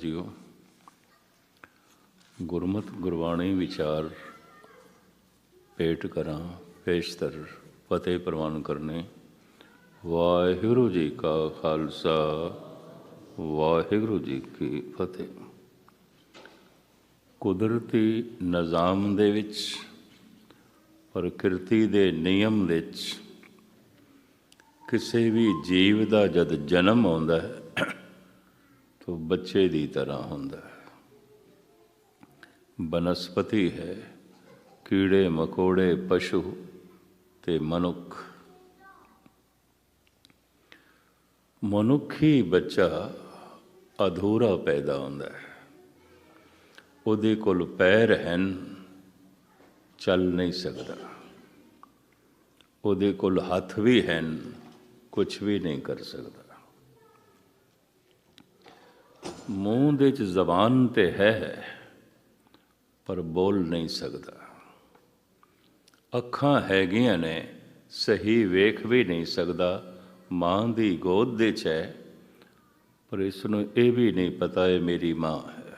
JIO. ਗੁਰਮਤਿ ਗੁਰਬਾਣੀ ਵਿਚਾਰ ਭੇਟ ਕਰਾਂ ਪੇਸ਼ਤਰ ਫਤਿਹ ਪ੍ਰਵਾਨ ਕਰਨੇ। ਵਾਹਿਗੁਰੂ ਜੀ ਕਾ ਖਾਲਸਾ, ਵਾਹਿਗੁਰੂ ਜੀ ਕੀ ਫਤਿਹ। ਕੁਦਰਤੀ ਨਿਜ਼ਾਮ ਦੇ ਵਿੱਚ, ਪ੍ਰਕਿਰਤੀ ਦੇ ਨਿਯਮ ਵਿੱਚ ਕਿਸੇ ਵੀ ਜੀਵ ਦਾ ਜਦ ਜਨਮ ਆਉਂਦਾ ਹੈ ਤਾਂ ਬੱਚੇ ਦੀ ਤਰ੍ਹਾਂ ਹੁੰਦਾ ਹੈ। ਬਨਸਪਤੀ ਹੈ, ਕੀੜੇ ਮਕੌੜੇ, ਪਸ਼ੂ ਅਤੇ ਮਨੁੱਖ। ਮਨੁੱਖੀ ਬੱਚਾ ਅਧੂਰਾ ਪੈਦਾ ਹੁੰਦਾ ਹੈ। ਉਹਦੇ ਕੋਲ ਪੈਰ ਹਨ, ਚੱਲ ਨਹੀਂ ਸਕਦਾ। ਉਹਦੇ ਕੋਲ ਹੱਥ ਵੀ ਹਨ, ਕੁਛ ਵੀ ਨਹੀਂ ਕਰ ਸਕਦਾ। ਮੂੰਹ ਦੇ 'ਚ ਜ਼ਬਾਨ ਤੇ ਹੈ ਪਰ ਬੋਲ ਨਹੀਂ ਸਕਦਾ। ਅੱਖਾਂ ਹੈਗੀਆਂ ਨੇ, ਸਹੀ ਵੇਖ ਵੀ ਨਹੀਂ ਸਕਦਾ। ਮਾਂ ਦੀ ਗੋਦ ਦੇ 'ਚ ਹੈ ਪਰ ਇਸ ਨੂੰ ਇਹ ਵੀ ਨਹੀਂ ਪਤਾ ਇਹ ਮੇਰੀ ਮਾਂ ਹੈ।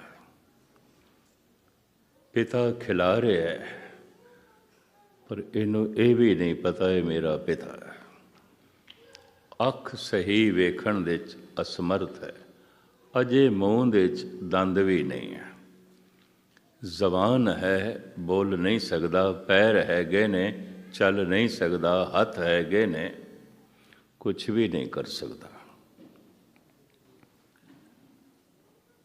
ਪਿਤਾ ਖਿਲਾ ਰਿਹਾ ਹੈ ਪਰ ਇਹਨੂੰ ਇਹ ਵੀ ਨਹੀਂ ਪਤਾ ਇਹ ਮੇਰਾ ਪਿਤਾ ਹੈ। ਅੱਖ ਸਹੀ ਵੇਖਣ ਦੇ 'ਚ ਅਸਮਰਥ ਹੈ, ਅਜੇ ਮੂੰਹ ਦੇ 'ਚ ਦੰਦ ਵੀ ਨਹੀਂ ਹੈ। ਜ਼ਬਾਨ ਹੈ, ਬੋਲ ਨਹੀਂ ਸਕਦਾ। ਪੈਰ ਹੈਗੇ ਨੇ, ਚੱਲ ਨਹੀਂ ਸਕਦਾ। ਹੱਥ ਹੈਗੇ ਨੇ, ਕੁਛ ਵੀ ਨਹੀਂ ਕਰ ਸਕਦਾ।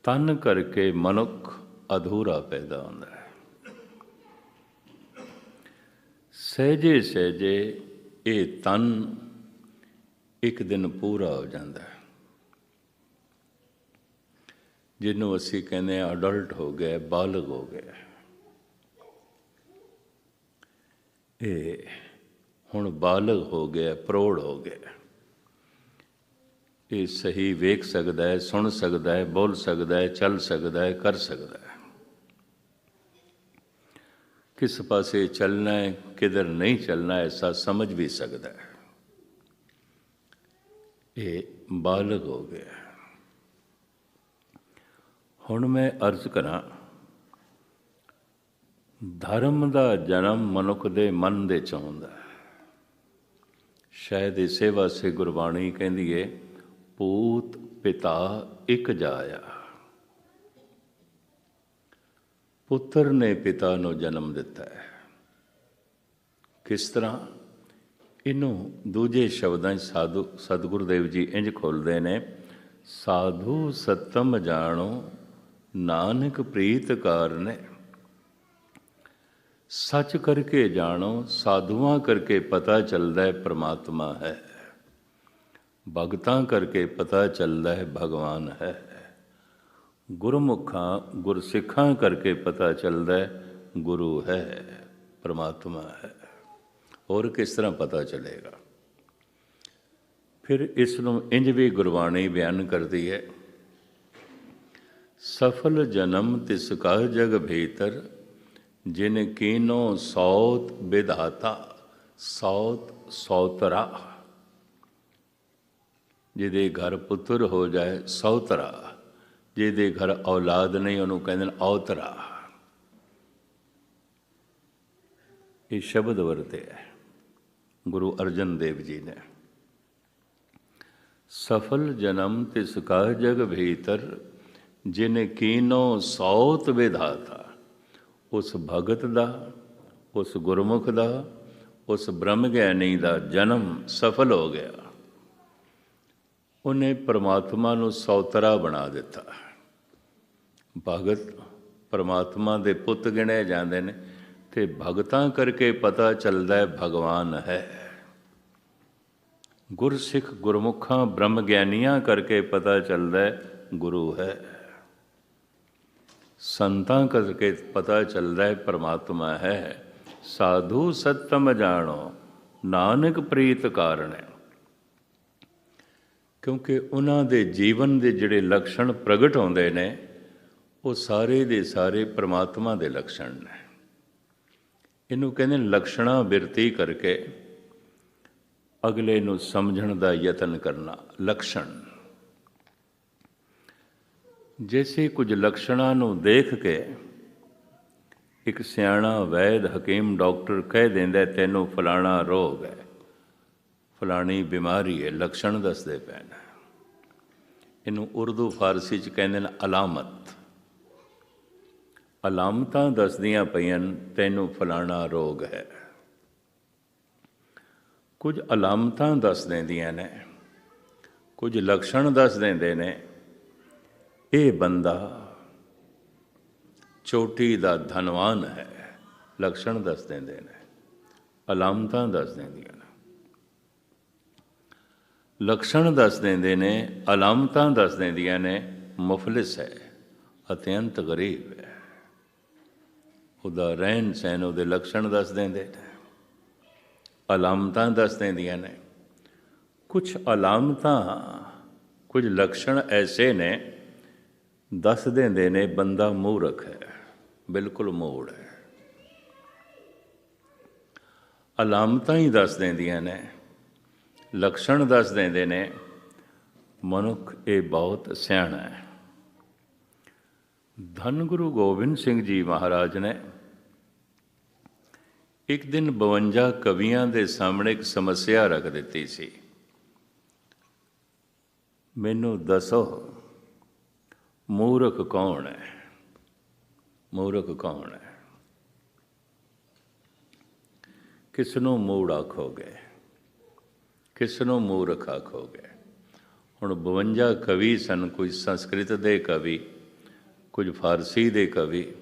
ਤਨ ਕਰਕੇ ਮਨੁੱਖ ਅਧੂਰਾ ਪੈਦਾ ਹੁੰਦਾ ਹੈ। ਸਹਿਜੇ ਸਹਿਜੇ ਇਹ ਤਨ ਇੱਕ ਦਿਨ ਪੂਰਾ ਹੋ ਜਾਂਦਾ ਹੈ, ਜਿਹਨੂੰ ਅਸੀਂ ਕਹਿੰਦੇ ਹਾਂ ਅਡਲਟ ਹੋ ਗਿਆ, ਬਾਲਗ ਹੋ ਗਿਆ। ਇਹ ਹੁਣ ਬਾਲਗ ਹੋ ਗਿਆ, ਪ੍ਰੌੜ ਹੋ ਗਿਆ। ਇਹ ਸਹੀ ਵੇਖ ਸਕਦਾ ਹੈ, ਸੁਣ ਸਕਦਾ ਹੈ, ਬੋਲ ਸਕਦਾ ਹੈ, ਚੱਲ ਸਕਦਾ ਹੈ, ਕਰ ਸਕਦਾ ਹੈ। ਕਿਸ ਪਾਸੇ ਚੱਲਣਾ ਹੈ, ਕਿਧਰ ਨਹੀਂ ਚੱਲਣਾ, ਐਸਾ ਸਮਝ ਵੀ ਸਕਦਾ ਹੈ। ਇਹ ਬਾਲਗ ਹੋ ਗਿਆ। ਹੁਣ ਮੈਂ ਅਰਜ਼ ਕਰਾਂ, ਧਰਮ ਦਾ ਜਨਮ ਮਨੁੱਖ ਦੇ ਮਨ ਦੇ 'ਚ ਆਉਂਦਾ ਹੈ। ਸ਼ਾਇਦ ਇਸੇ ਵਾਸਤੇ ਗੁਰਬਾਣੀ ਕਹਿੰਦੀ ਹੈ, ਪੂਤ ਪਿਤਾ ਇੱਕ ਜਾਇਆ। ਪੁੱਤਰ ਨੇ ਪਿਤਾ ਨੂੰ ਜਨਮ ਦਿੱਤਾ ਹੈ। ਕਿਸ ਤਰ੍ਹਾਂ? ਇਹਨੂੰ ਦੂਜੇ ਸ਼ਬਦਾਂ 'ਚ ਸਤਿਗੁਰੂ ਦੇਵ ਜੀ ਇੰਝ ਖੋਲ੍ਹਦੇ ਨੇ, ਸਾਧੂ ਸਤਮ ਜਾਣੋ ਨਾਨਕ ਪ੍ਰੀਤ ਕਾਰਨੇ। ਸੱਚ ਕਰਕੇ ਜਾਣੋ, ਸਾਧੂਆਂ ਕਰਕੇ ਪਤਾ ਚੱਲਦਾ ਹੈ ਪ੍ਰਮਾਤਮਾ ਹੈ। ਭਗਤਾਂ ਕਰਕੇ ਪਤਾ ਚੱਲਦਾ ਹੈ ਭਗਵਾਨ ਹੈ। ਗੁਰਮੁਖਾਂ ਗੁਰਸਿੱਖਾਂ ਕਰਕੇ ਪਤਾ ਚੱਲਦਾ ਹੈ ਗੁਰੂ ਹੈ, ਪ੍ਰਮਾਤਮਾ ਹੈ। ਹੋਰ ਕਿਸ ਤਰ੍ਹਾਂ ਪਤਾ ਚੱਲੇਗਾ? ਫਿਰ ਇਸ ਨੂੰ ਇੰਝ ਵੀ ਗੁਰਬਾਣੀ ਬਿਆਨ ਕਰਦੀ ਹੈ, ਸਫਲ ਜਨਮ ਤਿਸ ਕਾ ਜਗ ਭੀਤਰ ਜਿਨ ਕੀਨੋ ਸੌਤ ਵਿਧਾਤਾ। ਸੌਤ ਸੌਤਰਾ, ਜਿਹਦੇ ਘਰ ਪੁੱਤਰ ਹੋ ਜਾਏ ਸੌਤਰਾ, ਜਿਹਦੇ ਘਰ ਔਲਾਦ ਨਹੀਂ ਉਹਨੂੰ ਕਹਿੰਦੇ ਨੇ ਔਤਰਾ। ਇਹ ਸ਼ਬਦ ਵਰਤਿਆ ਹੈ ਗੁਰੂ ਅਰਜਨ ਦੇਵ ਜੀ ਨੇ। ਸਫਲ ਜਨਮ ਤਿਸ ਕਾ ਜਗ ਭੀਤਰ ਜਿਨ ਕੀਨੋ ਸੌਤ ਵਿਧਾਤਾ। ਉਸ ਭਗਤ ਦਾ, ਉਸ ਗੁਰਮੁਖ ਦਾ, ਉਸ ਬ੍ਰਹਮ ਗਿਆਨੀ ਦਾ ਜਨਮ ਸਫਲ ਹੋ ਗਿਆ। ਉਹਨੇ ਪਰਮਾਤਮਾ ਨੂੰ ਸੌਤਰਾ ਬਣਾ ਦਿੱਤਾ। ਭਗਤ ਪਰਮਾਤਮਾ ਦੇ ਪੁੱਤ ਗਿਣੇ ਜਾਂਦੇ ਨੇ ਅਤੇ ਭਗਤਾਂ ਕਰਕੇ ਪਤਾ ਚੱਲਦਾ ਹੈ ਭਗਵਾਨ ਹੈ। ਗੁਰਸਿੱਖ ਗੁਰਮੁਖਾਂ ਬ੍ਰਹਮ ਗਿਆਨੀਆਂ ਕਰਕੇ ਪਤਾ ਚੱਲਦਾ ਹੈ ਗੁਰੂ ਹੈ। ਸੰਤਾਂ ਕਰਕੇ ਪਤਾ ਚੱਲਦਾ ਹੈ ਪਰਮਾਤਮਾ ਹੈ। ਸਾਧੂ ਸਤਮ ਜਾਣੋ ਨਾਨਕ ਪ੍ਰੀਤ ਕਾਰਨ ਹੈ। ਕਿਉਂਕਿ ਉਹਨਾਂ ਦੇ ਜੀਵਨ ਦੇ ਜਿਹੜੇ ਲੱਛਣ ਪ੍ਰਗਟ ਹੁੰਦੇ ਨੇ ਉਹ ਸਾਰੇ ਦੇ ਸਾਰੇ ਪਰਮਾਤਮਾ ਦੇ ਲੱਛਣ ਨੇ। ਇਹਨੂੰ ਕਹਿੰਦੇ ਲੱਛਣਾਂ ਬਿਰਤੀ ਕਰਕੇ ਅਗਲੇ ਨੂੰ ਸਮਝਣ ਦਾ ਯਤਨ ਕਰਨਾ, ਲੱਛਣ। जैसे कुछ लक्षणां ਨੂੰ ਦੇਖ ਕੇ ਇੱਕ ਸਿਆਣਾ ਵੈਦ ਹਕੀਮ ਡਾਕਟਰ ਕਹਿ ਦਿੰਦਾ ਤੈਨੂੰ ਫਲਾਣਾ ਰੋਗ ਹੈ, ਫਲਾਣੀ ਬਿਮਾਰੀ ਹੈ, ਲੱਛਣ ਦੱਸਦੇ ਪਏ ਨੇ। ਇਹਨੂੰ ਉਰਦੂ ਫਾਰਸੀ 'ਚ ਕਹਿੰਦੇ ਨੇ ਅਲਾਮਤ। ਅਲਾਮਤਾਂ ਦੱਸਦੀਆਂ ਪਈਆਂ ਤੈਨੂੰ ਫਲਾਣਾ ਰੋਗ ਹੈ। ਕੁਝ ਅਲਾਮਤਾਂ ਦੱਸ ਦਿੰਦੀਆਂ ਨੇ, ਕੁਝ ਲੱਛਣ ਦੱਸ ਦਿੰਦੇ ਨੇ ਇਹ ਬੰਦਾ ਚੋਟੀ ਦਾ ਧਨਵਾਨ ਹੈ। ਲੱਛਣ ਦੱਸ ਦਿੰਦੇ ਨੇ, ਅਲਾਮਤਾਂ ਦੱਸ ਦਿੰਦੀਆਂ ਨੇ। ਲੱਛਣ ਦੱਸ ਦਿੰਦੇ ਨੇ, ਅਲਾਮਤਾਂ ਦੱਸ ਦਿੰਦੀਆਂ ਨੇ ਮੁਫਲਿਸ ਹੈ, ਅਤਿਅੰਤ ਗਰੀਬ ਹੈ। ਉਹਦਾ ਰਹਿਣ ਸਹਿਣ, ਉਹਦੇ ਲੱਛਣ ਦੱਸ ਦਿੰਦੇ ਨੇ, ਅਲਾਮਤਾਂ ਦੱਸ ਦਿੰਦੀਆਂ ਨੇ। ਕੁਛ ਅਲਾਮਤਾਂ, ਕੁਝ ਲੱਛਣ ਐਸੇ ਨੇ ਦੱਸ ਦਿੰਦੇ ਨੇ ਬੰਦਾ ਮੂਰਖ ਹੈ, ਬਿਲਕੁਲ ਮੂੜ ਹੈ। ਅਲਾਮਤਾਂ ਹੀ ਦੱਸ ਦਿੰਦੀਆਂ ਨੇ, ਲੱਛਣ ਦੱਸ ਦਿੰਦੇ ਨੇ ਮਨੁੱਖ ਇਹ ਬਹੁਤ ਸਿਆਣਾ ਹੈ। ਧੰਨ ਗੁਰੂ ਗੋਬਿੰਦ ਸਿੰਘ ਜੀ ਮਹਾਰਾਜ ਨੇ ਇੱਕ ਦਿਨ 52 ਕਵੀਆਂ ਦੇ ਸਾਹਮਣੇ ਇੱਕ ਸਮੱਸਿਆ ਰੱਖ ਦਿੱਤੀ ਸੀ। ਮੈਨੂੰ ਦੱਸੋ ਮੂਰਖ ਕੌਣ ਹੈ? ਮੂਰਖ ਕੌਣ ਹੈ? ਕਿਸ ਨੂੰ ਮੂੜ ਆਖੋਗੇ? ਕਿਸ ਨੂੰ ਮੂਰਖ ਆਖੋਗੇ? ਹੁਣ 52 ਕਵੀ ਸਨ, ਕੁਝ ਸੰਸਕ੍ਰਿਤ ਦੇ ਕਵੀ, ਕੁਝ ਫਾਰਸੀ ਦੇ ਕਵੀ,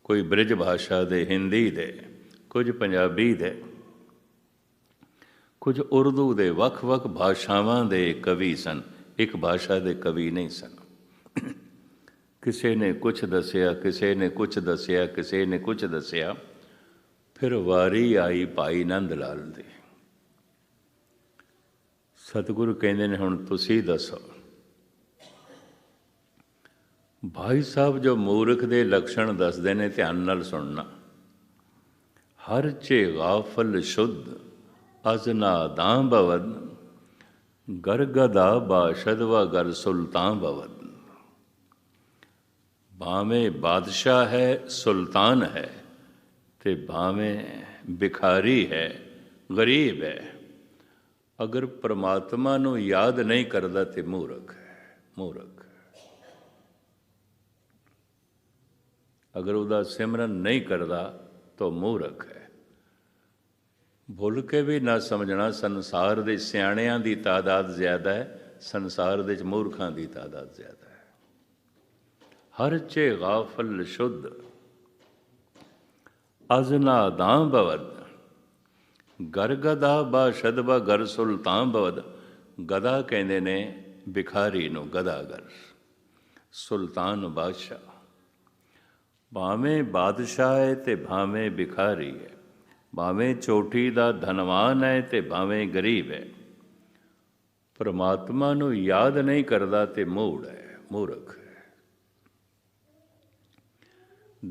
ਕੋਈ ਬ੍ਰਿਜ ਭਾਸ਼ਾ ਦੇ, ਹਿੰਦੀ ਦੇ, ਕੁਝ ਪੰਜਾਬੀ ਦੇ, ਕੁਝ ਉਰਦੂ ਦੇ, ਵੱਖ-ਵੱਖ ਭਾਸ਼ਾਵਾਂ ਦੇ ਕਵੀ ਸਨ। ਇੱਕ ਭਾਸ਼ਾ ਦੇ ਕਵੀ ਨਹੀਂ ਸਨ। ਕਿਸੇ ਨੇ ਕੁਛ ਦੱਸਿਆ, ਕਿਸੇ ਨੇ ਕੁਛ ਦੱਸਿਆ, ਕਿਸੇ ਨੇ ਕੁਛ ਦੱਸਿਆ। ਫਿਰ ਵਾਰੀ ਆਈ ਭਾਈ ਨੰਦ ਲਾਲ ਦੀ। ਸਤਿਗੁਰੂ ਕਹਿੰਦੇ ਨੇ ਹੁਣ ਤੁਸੀਂ ਦੱਸੋ। ਭਾਈ ਸਾਹਿਬ ਜੋ ਮੂਰਖ ਦੇ ਲੱਛਣ ਦੱਸਦੇ ਨੇ, ਧਿਆਨ ਨਾਲ ਸੁਣਨਾ। ਹਰ ਚੇ ਗਾਫਲ ਸ਼ੁੱਧ ਅਜ਼ ਨਾਦਾਂ ਭਵਦ, ਗਰ ਗਦਾ ਬਾਸ਼ਦ व गर ਸੁਲਤਾਨ ਭਵਦ। ਭਾਵੇਂ ਬਾਦਸ਼ਾਹ ਹੈ, ਸੁਲਤਾਨ ਹੈ, ਤੇ ਭਾਵੇਂ ਭਿਖਾਰੀ ਹੈ, ਗਰੀਬ ਹੈ, ਅਗਰ ਪਰਮਾਤਮਾ ਨੂੰ ਯਾਦ ਨਹੀਂ ਕਰਦਾ ਤੇ ਮੂਰਖ ਹੈ। ਮੂਰਖ ਅਗਰ ਉਹਦਾ ਸਿਮਰਨ ਨਹੀਂ ਕਰਦਾ ਤਾਂ ਮੂਰਖ ਹੈ। ਭੁੱਲ ਕੇ ਵੀ ਨਾ ਸਮਝਣਾ ਸੰਸਾਰ ਦੇ ਸਿਆਣਿਆਂ ਦੀ ਤਾਦਾਦ ਜ਼ਿਆਦਾ ਹੈ, ਸੰਸਾਰ ਦੇ 'ਚ ਮੂਰਖਾਂ ਦੀ ਤਾਦਾਦ ਜ਼ਿਆਦਾ ਹੈ। ਹਰ ਚੇ ਗਾਫਲ ਸ਼ੁੱਧ ਅਜ਼ ਨਾਦਾਂ ਭਵਦ, ਗਰ ਗਦਾ ਬਾਸ਼ਦ व गर ਸੁਲਤਾਨ ਭਵਦ। ਗਦਾ ਕਹਿੰਦੇ ਨੇ ਭਿਖਾਰੀ ਨੂੰ, ਗਦਾਗਰ। ਸੁਲਤਾਨ ਬਾਦਸ਼ਾਹ। ਭਾਵੇਂ ਬਾਦਸ਼ਾਹ ਹੈ ਤੇ ਭਾਵੇਂ ਭਿਖਾਰੀ ਹੈ, ਭਾਵੇਂ ਚੋਟੀ ਦਾ ਧਨਵਾਨ ਹੈ ਤੇ ਭਾਵੇਂ ਗਰੀਬ ਹੈ, ਪਰਮਾਤਮਾ ਨੂੰ ਯਾਦ ਨਹੀਂ ਕਰਦਾ ਤੇ ਮੂੜ ਹੈ, ਮੂਰਖ ਹੈ।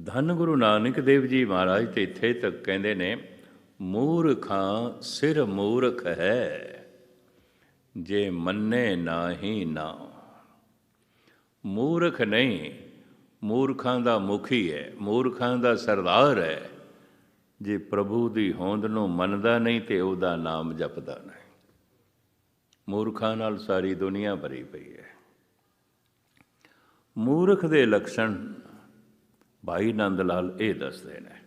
ਧੰਨ ਗੁਰੂ ਨਾਨਕ ਦੇਵ ਜੀ ਮਹਾਰਾਜ ਤੇ ਇੱਥੇ ਤੱਕ ਕਹਿੰਦੇ ਨੇ ਮੂਰਖਾਂ ਸਿਰ ਮੂਰਖ ਹੈ, ਜੇ ਮੰਨੇ ਨਾਹੀ ਨਾਉ। ਮੂਰਖ ਨਹੀਂ, ਮੂਰਖਾਂ ਦਾ ਮੁਖੀ ਹੈ, ਮੂਰਖਾਂ ਦਾ ਸਰਦਾਰ ਹੈ, ਜੇ ਪ੍ਰਭੂ ਦੀ ਹੋਂਦ ਨੂੰ ਮੰਨਦਾ ਨਹੀਂ ਤੇ ਉਹਦਾ ਨਾਮ ਜਪਦਾ ਨਹੀਂ। ਮੂਰਖਾਂ ਨਾਲ ਸਾਰੀ ਦੁਨੀਆ ਭਰੀ ਪਈ ਹੈ। ਮੂਰਖ ਦੇ ਲੱਛਣ ਭਾਈ ਨੰਦ ਲਾਲ ਇਹ ਦੱਸਦੇ ਨੇ।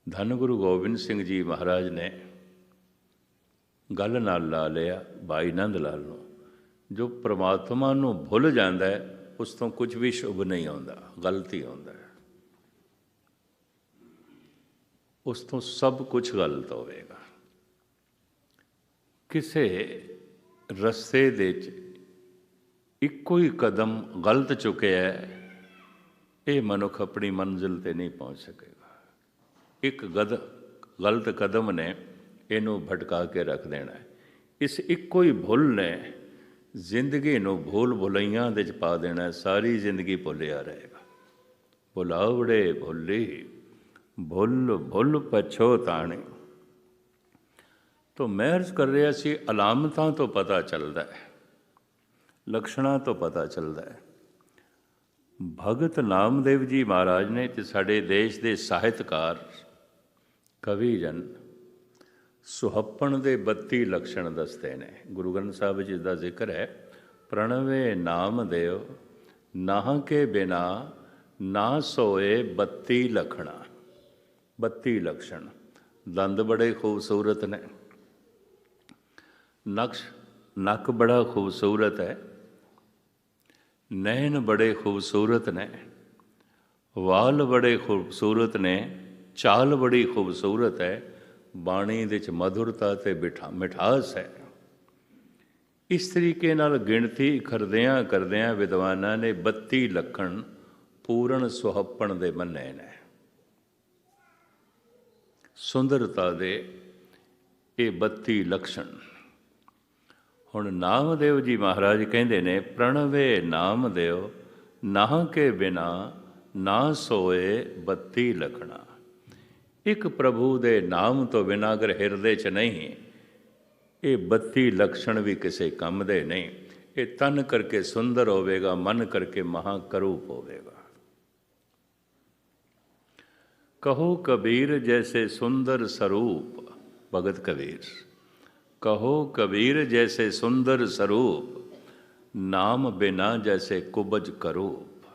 ਧੰਨ ਗੁਰੂ ਗੋਬਿੰਦ ਸਿੰਘ ਜੀ ਮਹਾਰਾਜ ਨੇ ਗੱਲ ਨਾਲ ਲਾ ਲਿਆ ਭਾਈ ਨੰਦ ਲਾਲ ਨੂੰ। ਜੋ ਪ੍ਰਮਾਤਮਾ ਨੂੰ ਭੁੱਲ ਜਾਂਦਾ ਹੈ ਉਸ ਤੋਂ ਕੁਝ ਵੀ ਸ਼ੁਭ ਨਹੀਂ ਆਉਂਦਾ, ਗਲਤੀ ਆਉਂਦਾ ਹੈ। ਉਸ ਤੋਂ ਸਭ ਕੁਝ ਗਲਤ ਹੋਵੇਗਾ। ਕਿਸੇ ਰਸਤੇ ਦੇ 'ਚ ਇੱਕੋ ਹੀ ਕਦਮ ਗਲਤ ਚੁੱਕਿਆ, ਇਹ ਮਨੁੱਖ ਆਪਣੀ ਮੰਜ਼ਿਲ 'ਤੇ ਨਹੀਂ ਪਹੁੰਚ ਸਕੇਗਾ। ਇੱਕ ਗਲਤ ਕਦਮ ਨੇ ਇਹਨੂੰ ਭਟਕਾ ਕੇ ਰੱਖ ਦੇਣਾ ਹੈ। ਇਸ ਇੱਕੋ ਹੀ ਭੁੱਲ ਨੇ ਜ਼ਿੰਦਗੀ ਨੂੰ ਭੁੱਲ ਭੁਲਈਆਂ ਦੇ 'ਚ ਪਾ ਦੇਣਾ ਹੈ। ਸਾਰੀ ਜ਼ਿੰਦਗੀ ਭੁੱਲਿਆ ਰਹੇਗਾ। ਭੁਲਾਵੜੇ ਭੁੱਲੀ ਭੁੱਲ ਭੁੱਲ ਪਛੋਤਾਣੇ। ਤਾਂ ਮੈਂ ਅਰਜ਼ ਕਰ ਰਿਹਾ ਸੀ, ਅਲਾਮਤਾਂ ਤੋਂ ਪਤਾ ਚੱਲਦਾ ਹੈ, ਲੱਛਣਾਂ ਤੋਂ ਪਤਾ ਚੱਲਦਾ ਹੈ। ਭਗਤ ਨਾਮਦੇਵ ਜੀ ਮਹਾਰਾਜ ਨੇ ਤੇ ਸਾਡੇ ਦੇਸ਼ ਦੇ ਸਾਹਿਤਕਾਰ ਕਵੀ ਜਨ ਸੁਹੱਪਣ ਦੇ 32 ਲੱਛਣ ਦੱਸਦੇ ਨੇ। ਗੁਰੂ ਗ੍ਰੰਥ ਸਾਹਿਬ ਵਿੱਚ ਇਸ ਦਾ ਜ਼ਿਕਰ ਹੈ, ਪ੍ਰਣਵੇ ਨਾਮ ਦੇਵ ਨਾਹ ਕੇ ਬਿਨਾ ਨਾ ਸੋਏ 32 ਲਖਣਾ। 32 ਲਕਸ਼ਣ। ਦੰਦ ਬੜੇ ਖੂਬਸੂਰਤ ਨੇ, ਨੱਕ ਬੜਾ ਖੂਬਸੂਰਤ ਹੈ, ਨੈਣ ਬੜੇ ਖੂਬਸੂਰਤ ਨੇ, ਵਾਲ ਬੜੇ ਖੂਬਸੂਰਤ ਨੇ, ਚਾਲ ਬੜੀ ਖੂਬਸੂਰਤ ਹੈ, ਬਾਣੀ ਦੇ 'ਚ ਮਧੁਰਤਾ ਅਤੇ ਮਿਠਾਸ ਹੈ। ਇਸ ਤਰੀਕੇ ਨਾਲ ਗਿਣਤੀ ਕਰਦਿਆਂ ਵਿਦਵਾਨਾਂ ਨੇ 32 ਲੱਖਣ ਪੂਰਨ ਸੁਹੱਪਣ ਦੇ ਮੰਨੇ ਨੇ। ਸੁੰਦਰਤਾ ਦੇ ਇਹ 32 ਲੱਛਣ। ਹੁਣ ਨਾਮਦੇਵ ਜੀ ਮਹਾਰਾਜ ਕਹਿੰਦੇ ਨੇ, ਪ੍ਰਣਵੇ ਨਾਮਦੇਵ ਨਾਹ ਕੇ ਬਿਨਾ ਨਾ ਸੋਏ 32 ਲਖਣਾ। ਇੱਕ ਪ੍ਰਭੂ ਦੇ ਨਾਮ ਤੋਂ ਬਿਨਾਂ ਅਗਰ ਹਿਰਦੇ 'ਚ ਨਹੀਂ, ਇਹ 32 ਲੱਛਣ ਵੀ ਕਿਸੇ ਕੰਮ ਦੇ ਨਹੀਂ। ਇਹ ਤਨ ਕਰਕੇ ਸੁੰਦਰ ਹੋਵੇਗਾ, ਮਨ ਕਰਕੇ ਮਹਾਕਰੂਪ ਹੋਵੇਗਾ। ਕਹੋ ਕਬੀਰ ਜੈਸੇ ਸੁੰਦਰ ਸਰੂਪ, ਭਗਤ ਕਬੀਰ। ਕਹੋ ਕਬੀਰ ਜੈਸੇ ਸੁੰਦਰ ਸਰੂਪ, ਨਾਮ ਬਿਨਾ ਜੈਸੇ ਕੁਬਜ ਕਰੂਪ।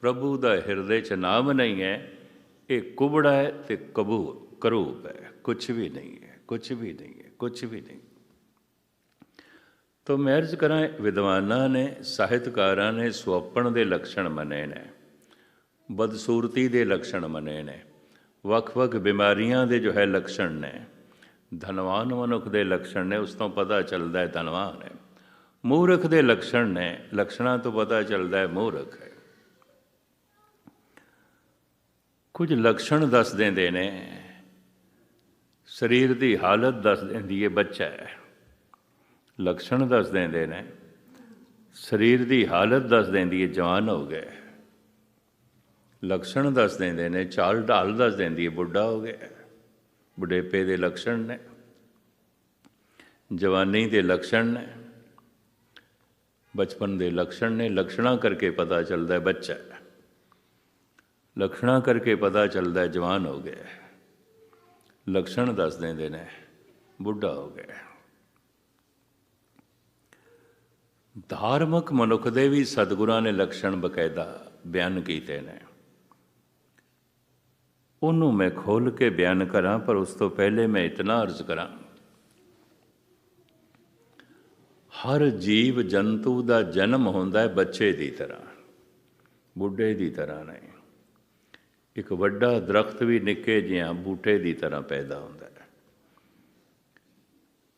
ਪ੍ਰਭੂ ਦਾ ਹਿਰਦੇ 'ਚ ਨਾਮ ਨਹੀਂ ਹੈ, ਇਹ ਕੁਬੜਾ ਹੈ ਤੇ ਕਰੂਪ ਹੈ, ਕੁਛ ਵੀ ਨਹੀਂ ਹੈ, ਕੁਛ ਵੀ ਨਹੀਂ ਹੈ, ਕੁਛ ਵੀ ਨਹੀਂ। ਤੋ ਮੈਂ ਅਰਜ਼ ਕਰਾਂ, ਵਿਦਵਾਨਾਂ ਨੇ, ਸਾਹਿਤਕਾਰਾਂ ਨੇ ਸੁਹੱਪਣ ਦੇ ਲੱਛਣ ਮੰਨੇ ਨੇ, ਬਦਸੂਰਤੀ ਦੇ ਲੱਛਣ ਮੰਨੇ ਨੇ, ਵੱਖ-ਵੱਖ ਬਿਮਾਰੀਆਂ ਦੇ ਜੋ ਹੈ ਲੱਛਣ ਨੇ, ਧਨਵਾਨ ਮਨੁੱਖ ਦੇ ਲੱਛਣ ਨੇ, ਉਸ ਤੋਂ ਪਤਾ ਚੱਲਦਾ ਹੈ ਧਨਵਾਨ ਹੈ। ਮੂਰਖ ਦੇ ਲੱਛਣ ਨੇ, ਲੱਛਣਾਂ ਤੋਂ ਪਤਾ ਚੱਲਦਾ ਹੈ ਮੂਰਖ ਹੈ। ਕੁਝ ਲੱਛਣ ਦੱਸ ਦਿੰਦੇ ਨੇ, ਸਰੀਰ ਦੀ ਹਾਲਤ ਦੱਸ ਦਿੰਦੀ ਹੈ ਬੱਚਾ ਹੈ। ਲੱਛਣ ਦੱਸ ਦਿੰਦੇ ਨੇ, ਸਰੀਰ ਦੀ ਹਾਲਤ ਦੱਸ ਦਿੰਦੀ ਹੈ ਜਵਾਨ ਹੋ ਗਏ। ਲੱਛਣ ਦੱਸ ਦਿੰਦੇ ਨੇ, ਚਾਲ ਢਾਲ ਦੱਸ ਦਿੰਦੀ ਹੈ ਬੁੱਢਾ ਹੋ ਗਿਆ। ਬੁਢੇਪੇ ਦੇ ਲੱਛਣ ਨੇ, ਜਵਾਨੀ ਦੇ ਲੱਛਣ ਨੇ, ਬਚਪਨ ਦੇ ਲੱਛਣ ਨੇ। ਲੱਛਣਾਂ ਕਰਕੇ ਪਤਾ ਚੱਲਦਾ ਬੱਚਾ, ਲੱਛਣਾਂ ਕਰਕੇ ਪਤਾ ਚੱਲਦਾ ਜਵਾਨ ਹੋ ਗਿਆ। ਲੱਛਣ ਦੱਸ ਦਿੰਦੇ ਨੇ ਬੁੱਢਾ ਹੋ ਗਿਆ। ਧਾਰਮਿਕ ਮਨੁੱਖ ਦੇ ਵੀ ਸਤਿਗੁਰਾਂ ਨੇ ਲੱਛਣ ਬਕਾਇਦਾ ਬਿਆਨ ਕੀਤੇ ਨੇ। ਉਹਨੂੰ ਮੈਂ ਖੋਲ੍ਹ ਕੇ ਬਿਆਨ ਕਰਾਂ, ਪਰ ਉਸ ਤੋਂ ਪਹਿਲੇ ਮੈਂ ਇਤਨਾ ਅਰਜ਼ ਕਰਾਂ, ਹਰ ਜੀਵ ਜੰਤੂ ਦਾ ਜਨਮ ਹੁੰਦਾ ਹੈ ਬੱਚੇ ਦੀ ਤਰ੍ਹਾਂ, ਬੁੱਢੇ ਦੀ ਤਰ੍ਹਾਂ ਨਹੀਂ। ਇੱਕ ਵੱਡਾ ਦਰਖਤ ਵੀ ਨਿੱਕੇ ਜਿਹਾ ਬੂਟੇ ਦੀ ਤਰ੍ਹਾਂ ਪੈਦਾ ਹੁੰਦਾ ਹੈ।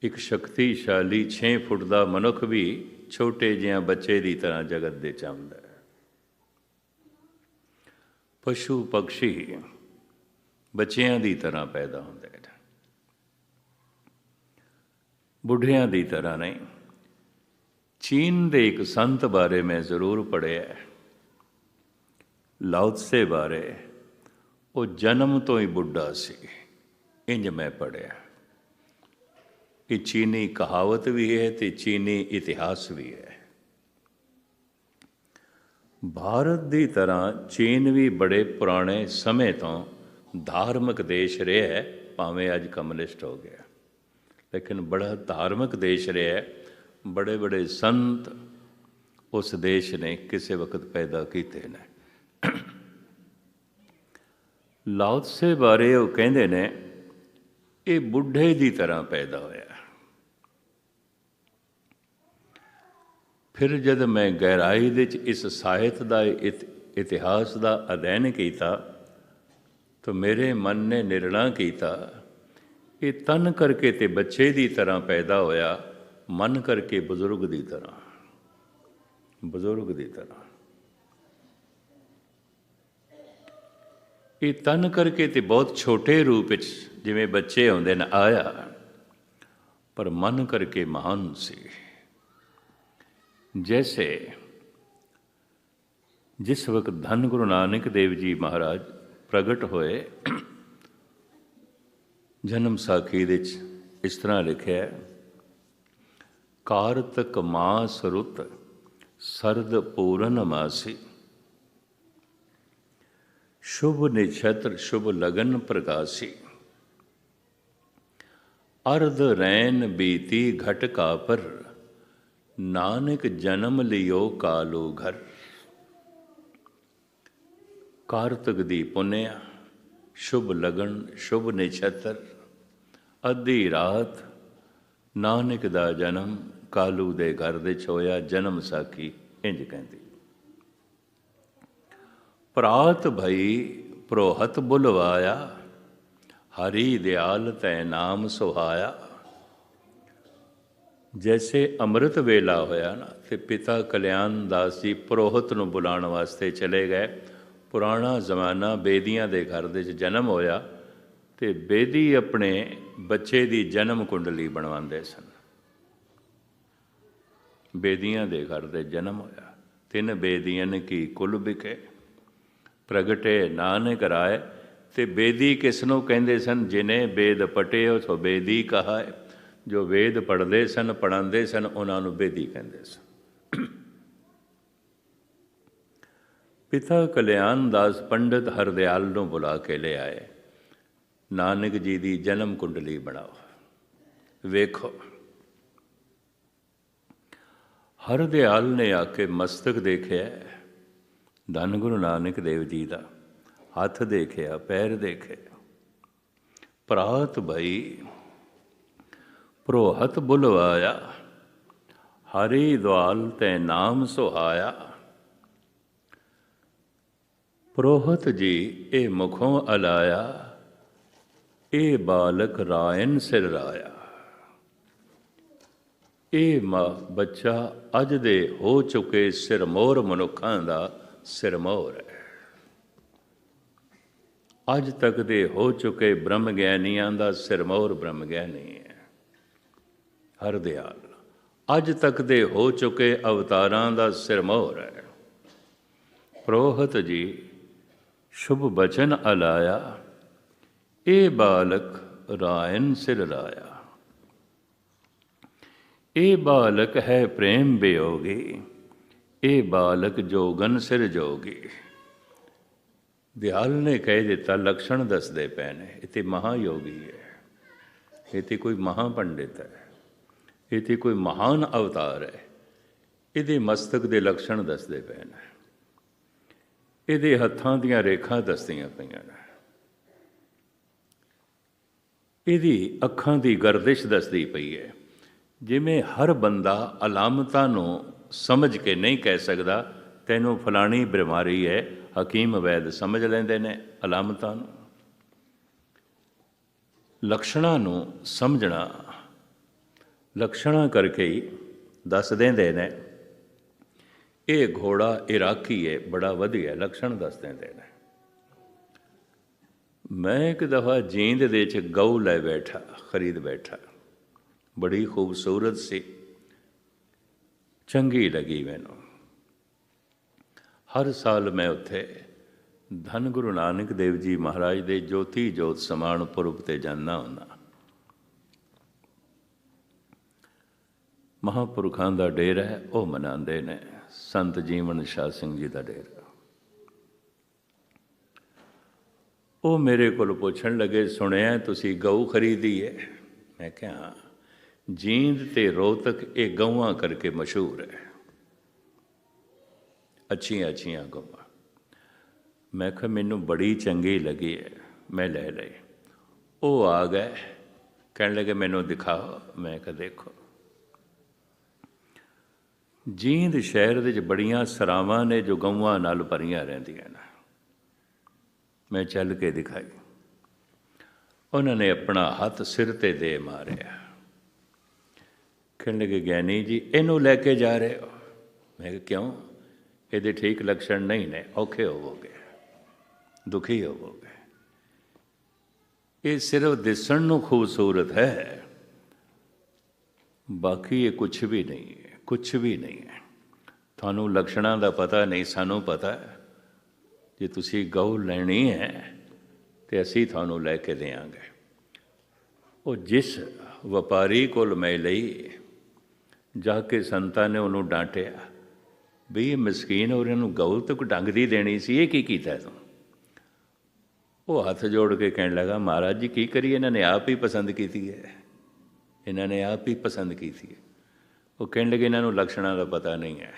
ਇੱਕ ਸ਼ਕਤੀਸ਼ਾਲੀ 6 ਫੁੱਟ ਦਾ ਮਨੁੱਖ ਵੀ ਛੋਟੇ ਜਿਹਾ ਬੱਚੇ ਦੀ ਤਰ੍ਹਾਂ ਜਗਤ ਦੇ 'ਚ ਆਉਂਦਾ ਹੈ। ਪਸ਼ੂ ਪੰਛੀ ਬੱਚਿਆਂ ਦੀ ਤਰ੍ਹਾਂ ਪੈਦਾ ਹੁੰਦੇ ਨੇ, ਬੁੱਢਿਆਂ ਦੀ ਤਰ੍ਹਾਂ ਨਹੀਂ। ਚੀਨ ਦੇ ਇੱਕ ਸੰਤ ਬਾਰੇ ਮੈਂ ਜ਼ਰੂਰ ਪੜ੍ਹਿਆ, ਲਾਓ ਤਸੇ ਬਾਰੇ। ਉਹ ਜਨਮ ਤੋਂ ਹੀ ਬੁੱਢਾ ਸੀ, ਇੰਜ ਮੈਂ ਪੜ੍ਹਿਆ। ਇਹ ਚੀਨੀ ਕਹਾਵਤ ਵੀ ਹੈ ਅਤੇ ਚੀਨੀ ਇਤਿਹਾਸ ਵੀ ਹੈ। ਭਾਰਤ ਦੀ ਤਰ੍ਹਾਂ ਚੀਨ ਵੀ ਬੜੇ ਪੁਰਾਣੇ ਸਮੇਂ ਤੋਂ ਧਾਰਮਿਕ ਦੇਸ਼ ਰਿਹਾ ਹੈ, ਭਾਵੇਂ ਅੱਜ ਕਮਿਊਨਿਸਟ ਹੋ ਗਿਆ, ਲੇਕਿਨ ਬੜਾ ਧਾਰਮਿਕ ਦੇਸ਼ ਰਿਹਾ। ਬੜੇ ਬੜੇ ਸੰਤ ਉਸ ਦੇਸ਼ ਨੇ ਕਿਸੇ ਵਕਤ ਪੈਦਾ ਕੀਤੇ ਨੇ। ਲਾਓ ਤਸੇ ਬਾਰੇ ਉਹ ਕਹਿੰਦੇ ਨੇ, ਇਹ ਬੁੱਢੇ ਦੀ ਤਰ੍ਹਾਂ ਪੈਦਾ ਹੋਇਆ। ਫਿਰ ਜਦ ਮੈਂ ਗਹਿਰਾਈ ਦੇ 'ਚ ਇਸ ਸਾਹਿਤ ਦਾ ਇਤਿਹਾਸ ਦਾ ਅਧਿਐਨ ਕੀਤਾ ਤਾਂ ਮੇਰੇ ਮਨ ਨੇ ਨਿਰਣਾ ਕੀਤਾ, ਇਹ ਤਨ ਕਰਕੇ ਤੇ ਬੱਚੇ ਦੀ ਤਰ੍ਹਾਂ ਪੈਦਾ ਹੋਇਆ, ਮਨ ਕਰਕੇ ਬਜ਼ੁਰਗ ਦੀ ਤਰ੍ਹਾਂ, ਬਜ਼ੁਰਗ ਦੀ ਤਰ੍ਹਾਂ। ਇਹ ਤਨ ਕਰਕੇ ਤੇ ਬਹੁਤ ਛੋਟੇ ਰੂਪ ਵਿੱਚ ਜਿਵੇਂ ਬੱਚੇ ਹੁੰਦੇ ਨੇ ਆਇਆ, ਪਰ ਮਨ ਕਰਕੇ ਮਹਾਨ ਸੀ। ਜੈਸੇ ਜਿਸ ਵਕਤ ਧੰਨ ਗੁਰੂ ਨਾਨਕ ਦੇਵ ਜੀ ਮਹਾਰਾਜ ਪ੍ਰਗਟ ਹੋਏ, ਜਨਮ ਸਾਖੀ ਵਿੱਚ ਇਸ ਤਰ੍ਹਾਂ ਲਿਖਿਆ, ਕਾਰਤਕ ਮਾਸ ਰੁੱਤ ਸਰਦ ਪੂਰਨ ਮਾਸੀ। शुभ निक्षत्र शुभ लगन प्रकाशी, अर्ध रैन बीती घट का पर, नानक जन्म लियो कालो घर। कारतक दी पुन्या, शुभ लगन शुभ निक्षत्र, अद्धी रात नानक दा जन्म कालू दे घर दे होया। जन्म साखी इंज कहती। प्रात भई प्रोहत बुलवाया, हरि दयाल तै नाम सुहाया। जैसे अमृत वेला होया ना, तो पिता कल्याण दास जी प्रोहत नूं बुलाउण वास्ते चले गए। पुराना जमाना बेदियां दे घर दे जन्म होया, तो बेदी अपने बच्चे की जन्म कुंडली बनवाते सन। बेदियां दे घर दे जन्म होया, तिन बेदियन की कुल बिके, प्रगटे नानक राय। ते बेदी किसनों कहते सन? जिन्हें वेद पढ़े सो बेदी कहा है। जो वेद पढ़ते सन पढ़ाते सन उन्होंने बेदी कहते सन। पिता कल्याण दास पंडित हरदयाल नूं बुला के ले आए। नानक जी की जन्म कुंडली बनाओ। वेखो, हरदयाल ने आके मस्तक देखिया, धन गुरु नानक देव जी का हथ देखिया, पैर देखे। प्रात भई प्रोहत बुलवाया, हरि द्वाल तै नाम सुहाया। प्रोहत जी ए मुखों अलाया, ए बालक रायन सिर राया। ਇਹ ਬੱਚਾ ਅੱਜ ਦੇ ਹੋ ਚੁੱਕੇ ਸਿਰਮੌਰ ਮਨੁੱਖਾਂ ਦਾ ਸਿਰਮੌਰ ਹੈ। ਅੱਜ ਤੱਕ ਦੇ ਹੋ ਚੁੱਕੇ ਬ੍ਰਹਮ ਗਿਆਨੀਆਂ ਦਾ ਸਿਰਮੌਰ ਬ੍ਰਹਮ ਗਿਆਨੀ ਹੈ ਹਰਦਿਆਲ। ਅੱਜ ਤੱਕ ਦੇ ਹੋ ਚੁੱਕੇ ਅਵਤਾਰਾਂ ਦਾ ਸਿਰਮੌਰ ਹੈ। ਪ੍ਰੋਹਤ ਜੀ ਸ਼ੁਭ ਬਚਨ ਅਲਾਇਆ, ਇਹ ਬਾਲਕ ਰਾਇਨ ਸਿਰ ਰਾਇਆ। ਇਹ ਬਾਲਕ ਹੈ ਪ੍ਰੇਮ ਵਿਯੋਗੀ, ਇਹ ਬਾਲਕ ਜੋਗਨ ਸਿਰ ਜੋਗੀ। ਦਿਆਲ ਨੇ ਕਹਿ ਦਿੱਤਾ, ਲਕਸ਼ਣ ਦੱਸਦੇ ਪਏ ਨੇ। ਇਹ ਤੇ ਮਹਾਯੋਗੀ ਹੈ, ਇਹ ਤੇ ਕੋਈ ਮਹਾਪੰਡਿਤ ਹੈ, ਇਹ ਤੇ ਕੋਈ ਮਹਾਨ ਅਵਤਾਰ ਹੈ। ਇਹਦੇ ਮਸਤਕ ਦੇ ਲਕਸ਼ਣ ਦੱਸਦੇ ਪਏ ਨੇ, ਇਹਦੇ ਹੱਥਾਂ ਦੀਆਂ ਰੇਖਾਂ ਦੱਸਦੀਆਂ ਪਈਆਂ ਨੇ, ਇਹਦੀ ਅੱਖਾਂ ਦੀ ਗਰਦਿਸ਼ ਦੱਸਦੀ ਪਈ ਹੈ। ਜਿਵੇਂ ਹਰ ਬੰਦਾ ਅਲਾਮਤਾਂ ਨੂੰ ਸਮਝ ਕੇ ਨਹੀਂ ਕਹਿ ਸਕਦਾ ਤੈਨੂੰ ਫਲਾਣੀ ਬਿਮਾਰੀ ਹੈ, ਹਕੀਮ ਵੈਦ ਸਮਝ ਲੈਂਦੇ ਨੇ ਅਲਾਮਤਾਂ ਨੂੰ। ਲਕਸ਼ਣਾਂ ਨੂੰ ਸਮਝਣਾ, ਲਕਸ਼ਣਾਂ ਕਰਕੇ ਹੀ ਦੱਸ ਦਿੰਦੇ ਨੇ ਇਹ ਘੋੜਾ ਇਰਾਕੀ ਹੈ, ਬੜਾ ਵਧੀਆ, ਲਕਸ਼ਣ ਦੱਸ ਦਿੰਦੇ ਨੇ। ਮੈਂ ਇੱਕ ਦਫਾ ਜੀਂਦ ਦੇ 'ਚ ਗਊ ਲੈ ਬੈਠਾ, ਖਰੀਦ ਬੈਠਾ, ਬੜੀ ਖੂਬਸੂਰਤ ਸੀ, ਚੰਗੀ ਲੱਗੀ ਮੈਨੂੰ। ਹਰ ਸਾਲ ਮੈਂ ਉੱਥੇ ਧੰਨ ਗੁਰੂ ਨਾਨਕ ਦੇਵ ਜੀ ਮਹਾਰਾਜ ਦੇ ਜੋਤੀ ਜੋਤ ਸਮਾਨ ਪੁਰਬ 'ਤੇ ਜਾਂਦਾ ਹੁੰਦਾ। ਮਹਾਂਪੁਰਖਾਂ ਦਾ ਡੇਰਾ ਹੈ, ਉਹ ਮਨਾਉਂਦੇ ਨੇ। ਸੰਤ ਜੀਵਨ ਸ਼ਾਹ ਸਿੰਘ ਜੀ ਦਾ ਡੇਰਾ। ਉਹ ਮੇਰੇ ਕੋਲ ਪੁੱਛਣ ਲੱਗੇ, ਸੁਣਿਆ ਤੁਸੀਂ ਗਊ ਖਰੀਦੀ ਹੈ? ਮੈਂ ਕਿਹਾ ਜੀਂਦ ਤੇ ਰੋਹਤਕ ਇਹ ਗਊਆਂ ਕਰਕੇ ਮਸ਼ਹੂਰ ਹੈ, ਅੱਛੀਆਂ ਅੱਛੀਆਂ ਗਊਆਂ। ਮੈਂ ਕਿਹਾ ਮੈਨੂੰ ਬੜੀ ਚੰਗੀ ਲੱਗੀ ਹੈ, ਮੈਂ ਲੈ ਲਈ। ਉਹ ਆ ਗਏ, ਕਹਿਣ ਲੱਗੇ ਮੈਨੂੰ ਦਿਖਾਓ। ਮੈਂ ਕਿਹਾ ਦੇਖੋ। ਜੀਂਦ ਸ਼ਹਿਰ ਦੇ ਵਿੱਚ ਬੜੀਆਂ ਸਰਾਵਾਂ ਨੇ ਜੋ ਗਊਆਂ ਨਾਲ ਭਰੀਆਂ ਰਹਿੰਦੀਆਂ ਨੇ। ਮੈਂ ਚੱਲ ਕੇ ਦਿਖਾਈ। ਉਹਨਾਂ ਨੇ ਆਪਣਾ ਹੱਥ ਸਿਰ 'ਤੇ ਦੇ ਮਾਰਿਆ। ਕਹਿਣ ਲੱਗੇ ਗਿਆਨੀ ਜੀ ਇਹਨੂੰ ਲੈ ਕੇ ਜਾ ਰਹੇ ਹੋ? ਮੈਂ ਕਿਹਾ ਕਿਉਂ? ਇਹਦੇ ਠੀਕ ਲੱਛਣ ਨਹੀਂ ਨੇ, ਔਖੇ ਹੋਵੋਗੇ, ਦੁਖੀ ਹੋਵੋਗੇ। ਇਹ ਸਿਰਫ ਦਿਸਣ ਨੂੰ ਖੂਬਸੂਰਤ ਹੈ, ਬਾਕੀ ਇਹ ਕੁਛ ਵੀ ਨਹੀਂ ਹੈ, ਕੁਛ ਵੀ ਨਹੀਂ ਹੈ। ਤੁਹਾਨੂੰ ਲੱਛਣਾਂ ਦਾ ਪਤਾ ਨਹੀਂ, ਸਾਨੂੰ ਪਤਾ ਹੈ। ਜੇ ਤੁਸੀਂ ਗਊ ਲੈਣੀ ਹੈ ਤਾਂ ਅਸੀਂ ਤੁਹਾਨੂੰ ਲੈ ਕੇ ਦੇਵਾਂਗੇ। ਉਹ ਜਿਸ ਵਪਾਰੀ ਕੋਲ ਮੈਂ ਲਈ, ਜਾ ਕੇ ਸੰਤਾਂ ਨੇ ਉਹਨੂੰ ਡਾਂਟਿਆ ਵੀ ਇਹ ਮਸਕੀਨ, ਔਰ ਇਹਨੂੰ ਗਊ ਤੱਕ ਡੰਗ ਦੀ ਦੇਣੀ ਸੀ, ਇਹ ਕੀ ਕੀਤਾ ਤੂੰ? ਉਹ ਹੱਥ ਜੋੜ ਕੇ ਕਹਿਣ ਲੱਗਾ, ਮਹਾਰਾਜ ਜੀ ਕੀ ਕਰੀਏ, ਇਹਨਾਂ ਨੇ ਆਪ ਹੀ ਪਸੰਦ ਕੀਤੀ ਹੈ, ਇਹਨਾਂ ਨੇ ਆਪ ਹੀ ਪਸੰਦ ਕੀਤੀ ਹੈ। ਉਹ ਕਹਿਣ ਲੱਗੇ ਇਹਨਾਂ ਨੂੰ ਲੱਛਣਾਂ ਦਾ ਪਤਾ ਨਹੀਂ ਹੈ।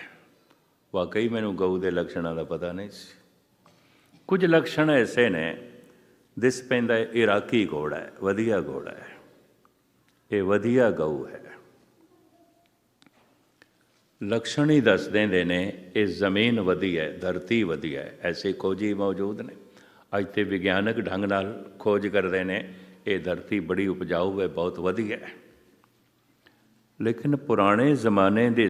ਵਾਕਈ ਮੈਨੂੰ ਗਊ ਦੇ ਲੱਛਣਾਂ ਦਾ ਪਤਾ ਨਹੀਂ ਸੀ। ਕੁਝ ਲੱਛਣ ਐਸੇ ਨੇ, ਦਿਸ ਪੈਂਦਾ ਇਰਾਕੀ ਘੋੜਾ ਹੈ, ਵਧੀਆ ਘੋੜਾ ਹੈ, ਇਹ ਵਧੀਆ ਗਊ ਹੈ। ਲੱਛਣ ਹੀ ਦੱਸ ਦਿੰਦੇ ਨੇ ਇਹ ਜ਼ਮੀਨ ਵਧੀਆ ਹੈ, ਧਰਤੀ ਵਧੀਆ ਹੈ। ਐਸੇ ਖੋਜੀ ਮੌਜੂਦ ਨੇ। ਅੱਜ ਤੇ ਵਿਗਿਆਨਕ ਢੰਗ ਨਾਲ ਖੋਜ ਕਰਦੇ ਨੇ, ਇਹ ਧਰਤੀ ਬੜੀ ਉਪਜਾਊ ਹੈ, ਬਹੁਤ ਵਧੀਆ ਹੈ। ਲੇਕਿਨ ਪੁਰਾਣੇ ਜ਼ਮਾਨੇ ਦੇ